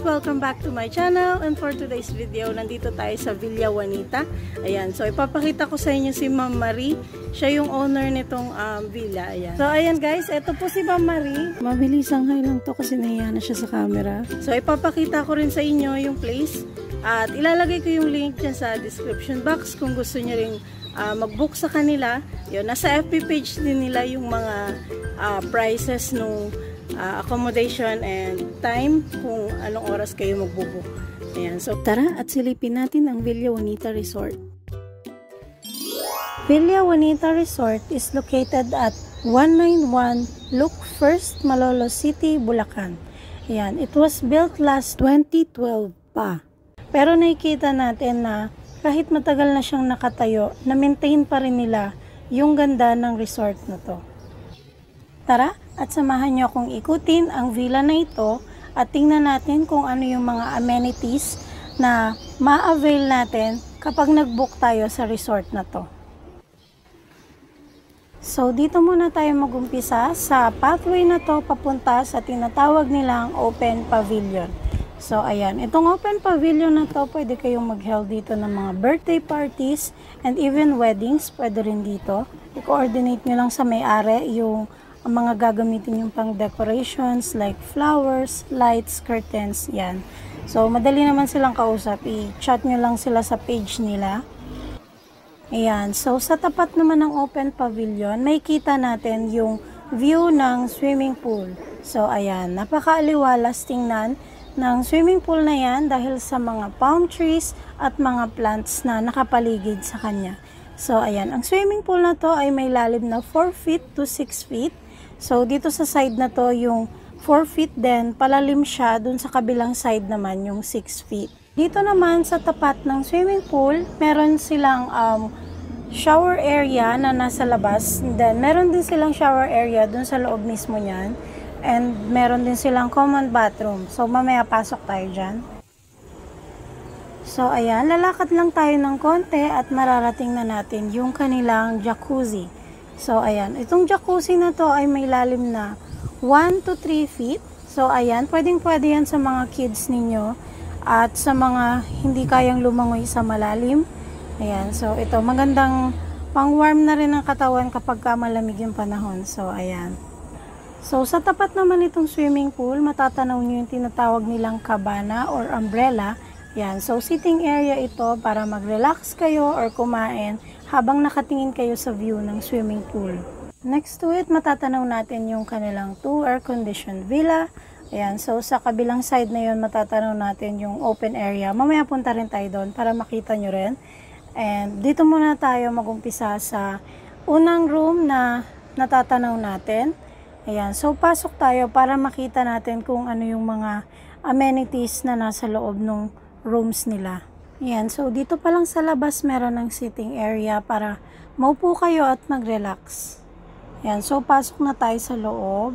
Welcome back to my channel, and for today's video, nandito tayo sa Villa Juanita. Ayan, so ipapakita ko sa inyo si Ma'am Marie. Siya yung owner nitong villa. Ayan. So ayan guys, ito po si Ma'am Marie. Mabilisang hi lang to kasi nahiya na siya sa camera. So ipapakita ko rin sa inyo yung place at ilalagay ko yung link dyan sa description box kung gusto nyo ring mag-book sa kanila. Yun, nasa FB page din nila yung mga prices nung accommodation and time kung anong oras kayo magbubook. Ayan, so tara at silipin natin ang Villa Juanita Resort. Villa Juanita Resort is located at 191 Luke First, Malolos City, Bulacan. Ayan, it was built last 2012 pa. Pero nakikita natin na kahit matagal na siyang nakatayo, na-maintain pa rin nila yung ganda ng resort na to. Tara at samahan nyo akong ikutin ang villa na ito at tingnan natin kung ano yung mga amenities na ma-avail natin kapag nag-book tayo sa resort na to. So dito muna tayo mag-umpisa sa pathway na to papunta sa tinatawag nilang open pavilion. So ayan, itong open pavilion na to, pwede kayong mag-held dito ng mga birthday parties and even weddings, pwede rin dito. I-coordinate nyo lang sa may-ari yung mga gagamitin yung pang decorations like flowers, lights, curtains, yan. So madali naman silang kausap, i-chat nyo lang sila sa page nila. Ayan, so sa tapat naman ng open pavilion, may kita natin yung view ng swimming pool. So ayan, napakaaliwalas tingnan ng swimming pool na yan dahil sa mga palm trees at mga plants na nakapaligid sa kanya. So ayan, ang swimming pool na to ay may lalim na 4 feet to 6 feet. So dito sa side na to yung 4 feet din, palalim siya, dun sa kabilang side naman yung 6 feet. Dito naman sa tapat ng swimming pool, meron silang shower area na nasa labas. Then meron din silang shower area dun sa loob mismo niyan. And meron din silang common bathroom. So mamaya pasok tayo dyan. So ayan, lalakad lang tayo ng konti at mararating na natin yung kanilang jacuzzi. So ayan, itong jacuzzi na to ay may lalim na 1 to 3 feet. So ayan, pwedeng-pwede yan sa mga kids ninyo at sa mga hindi kayang lumangoy sa malalim. Ayan, so ito magandang pang-warm na rin ang katawan kapag malamig yung panahon. So ayan. So sa tapat naman itong swimming pool, matatanaw nyo yung tinatawag nilang cabana or umbrella. Ayan, so sitting area ito para mag-relax kayo or kumain habang nakatingin kayo sa view ng swimming pool. Next to it, matatanaw natin yung kanilang 2 air-conditioned villa. Ayan, so sa kabilang side na yun, matatanaw natin yung open area. Mamaya punta rin tayo doon para makita nyo rin. And dito muna tayo mag-umpisa sa unang room na natatanaw natin. Ayan, so pasok tayo para makita natin kung ano yung mga amenities na nasa loob ng rooms nila. Ayan, so dito pa lang sa labas meron ng sitting area para maupo kayo at mag-relax. Ayan, so pasok na tayo sa loob.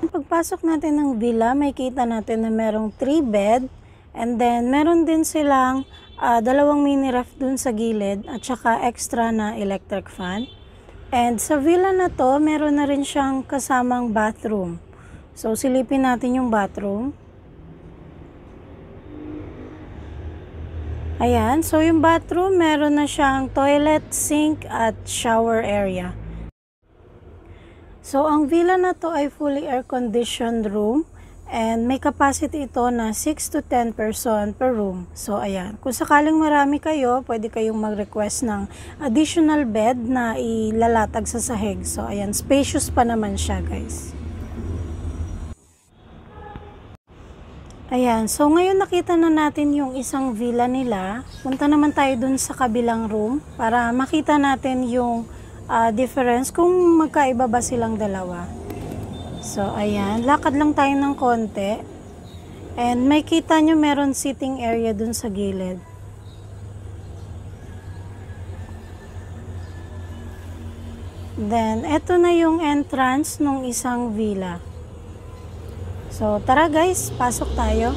Pagpasok natin ng villa, may kita natin na merong 3 bed and then meron din silang 2 mini ref dun sa gilid at saka extra na electric fan. And sa villa na to, meron na rin siyang kasamang bathroom. So silipin natin yung bathroom. Ayan, so yung bathroom, meron na siyang toilet, sink, at shower area. So ang villa na to ay fully air-conditioned room and may capacity ito na 6 to 10 person per room. So ayan, kung sakaling marami kayo, pwede kayong mag-request ng additional bed na ilalatag sa sahig. So ayan, spacious pa naman siya guys. Ayan, so ngayon nakita na natin yung isang villa nila. Punta naman tayo dun sa kabilang room para makita natin yung difference kung magkaiba ba silang dalawa. So ayan, lakad lang tayo ng konti. And may kita nyo meron sitting area dun sa gilid. Then, eto na yung entrance ng isang villa. So, tara guys, pasok tayo.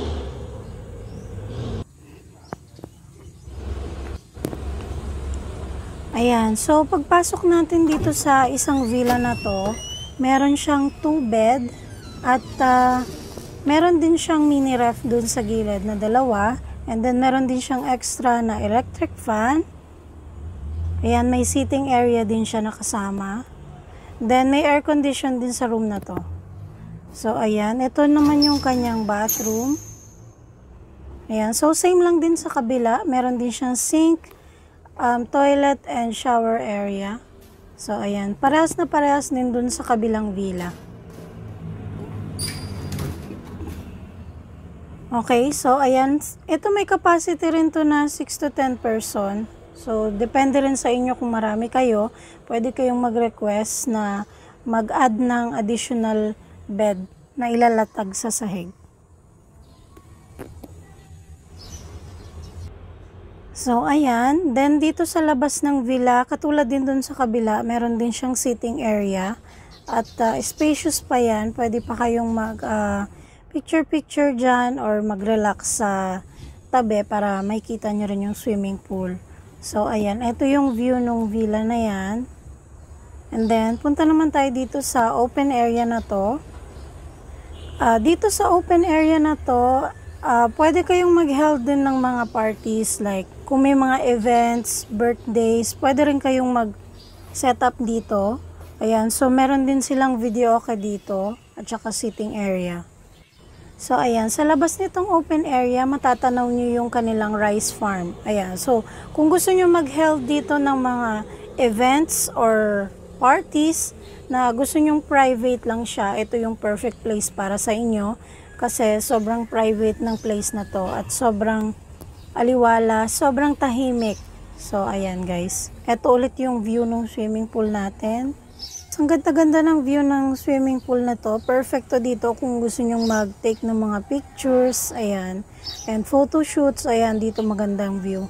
Ayan, so pagpasok natin dito sa isang villa na to, meron siyang 2 bed at Meron din siyang mini ref dun sa gilid na dalawa. And then, meron din siyang extra na electric fan. Ayan, may seating area din siya nakasama. Then, may air condition din sa room na to. So, ayan. Ito naman yung kanyang bathroom. Ayan. So, same lang din sa kabila. Meron din siyang sink, toilet, and shower area. So, ayan. Parehas na parehas din dun sa kabilang villa. Okay. So, ayan. Ito may capacity rin to na 6 to 10 person. So, depende rin sa inyo kung marami kayo. Pwede kayong mag-request na mag-add ng additional bed na ilalatag sa sahig. So, ayan. Then, dito sa labas ng villa, katulad din dun sa kabila, meron din siyang sitting area. At spacious pa yan. Pwede pa kayong mag-picture-picture dyan or mag-relax sa tabi para makita nyo rin yung swimming pool. So, ayan. Ito yung view ng villa na yan. And then, punta naman tayo dito sa open area na to. Dito sa open area na to, pwede kayong mag-held din ng mga parties. Like, kung may mga events, birthdays, pwede rin kayong mag-set up dito. Ayan. So, meron din silang video okay dito. At saka sitting area. So, ayan, sa labas nitong open area, matatanaw nyo yung kanilang rice farm. Ayan, so, kung gusto nyo mag-held dito ng mga events or parties na gusto nyong private lang siya, ito yung perfect place para sa inyo kasi sobrang private ng place na to at sobrang aliwala, sobrang tahimik. So, ayan guys. Ito ulit yung view ng swimming pool natin. Ang ganda-ganda ng view ng swimming pool na to. Perfecto dito kung gusto nyong mag-take ng mga pictures. Ayan. And photo shoots. Ayan, dito magandang view.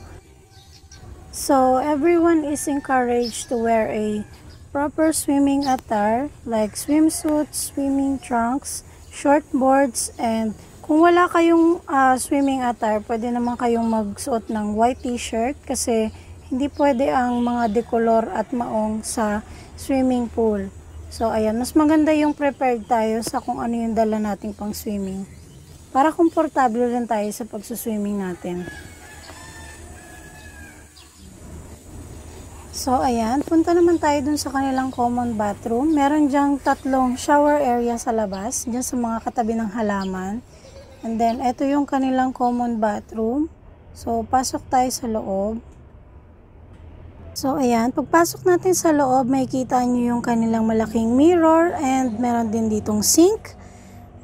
So, everyone is encouraged to wear a proper swimming attire like swimsuits, swimming trunks, shortboards, and kung wala kayong swimming attire, pwede naman kayong magsuot ng white t-shirt kasi hindi pwede ang mga decolor at maong sa swimming pool. So, ayan. Mas maganda yung prepared tayo sa kung ano yung dala nating pang swimming. Para komportable rin tayo sa pagsuswimming natin. So, ayan. Punta naman tayo dun sa kanilang common bathroom. Meron dyang 3 shower area sa labas. Dyan sa mga katabi ng halaman. And then, ito yung kanilang common bathroom. So, pasok tayo sa loob. So, ayan. Pagpasok natin sa loob, makikita nyo yung kanilang malaking mirror and meron din ditong sink.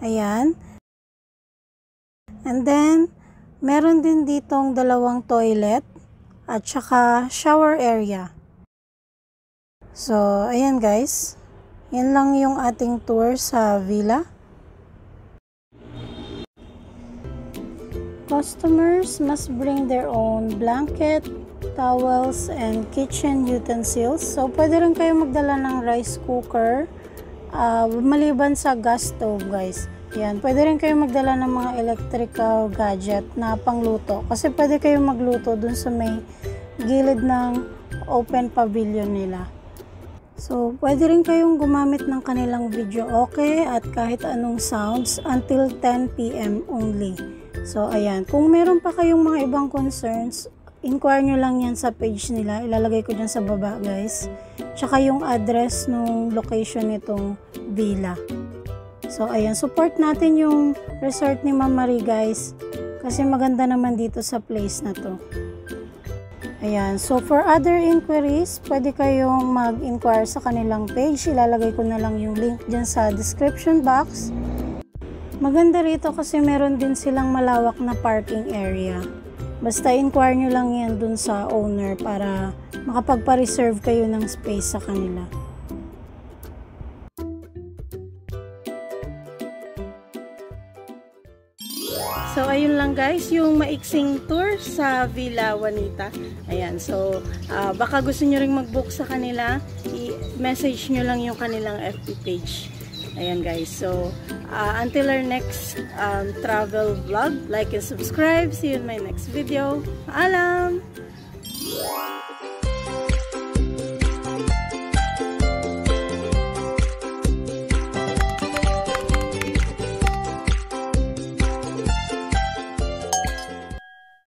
Ayan. And then, meron din ditong 2 toilet at saka shower area. So, ayan guys. Yan lang yung ating tour sa villa. Customers must bring their own blanket, towels, and kitchen utensils. So, pwede rin kayo magdala ng rice cooker. Maliban sa gas stove, guys. Yan. Pwede rin kayo magdala ng mga electrical gadget na pangluto. Kasi pwede kayo magluto dun sa may gilid ng open pavilion nila. So, pwede rin kayong gumamit ng kanilang video okay at kahit anong sounds until 10 PM only. So, ayan. Kung meron pa kayong mga ibang concerns, inquire nyo lang yan sa page nila. Ilalagay ko dyan sa baba, guys. Tsaka yung address ng location nitong villa. So, ayan. Support natin yung resort ni Ma'am Marie, guys. Kasi maganda naman dito sa place na to. Ayan. So, for other inquiries, pwede kayong mag-inquire sa kanilang page. Ilalagay ko na lang yung link dyan sa description box. Maganda rito kasi meron din silang malawak na parking area. Basta inquire nyo lang yan dun sa owner para makapagpa-reserve kayo ng space sa kanila. So, ayun lang guys, yung maiksing tour sa Villa Juanita. Ayan, so, baka gusto nyo ring mag-book sa kanila, i-message nyo lang yung kanilang FB page. Ayan guys, so, until our next travel vlog, like and subscribe. See you in my next video. Paalam!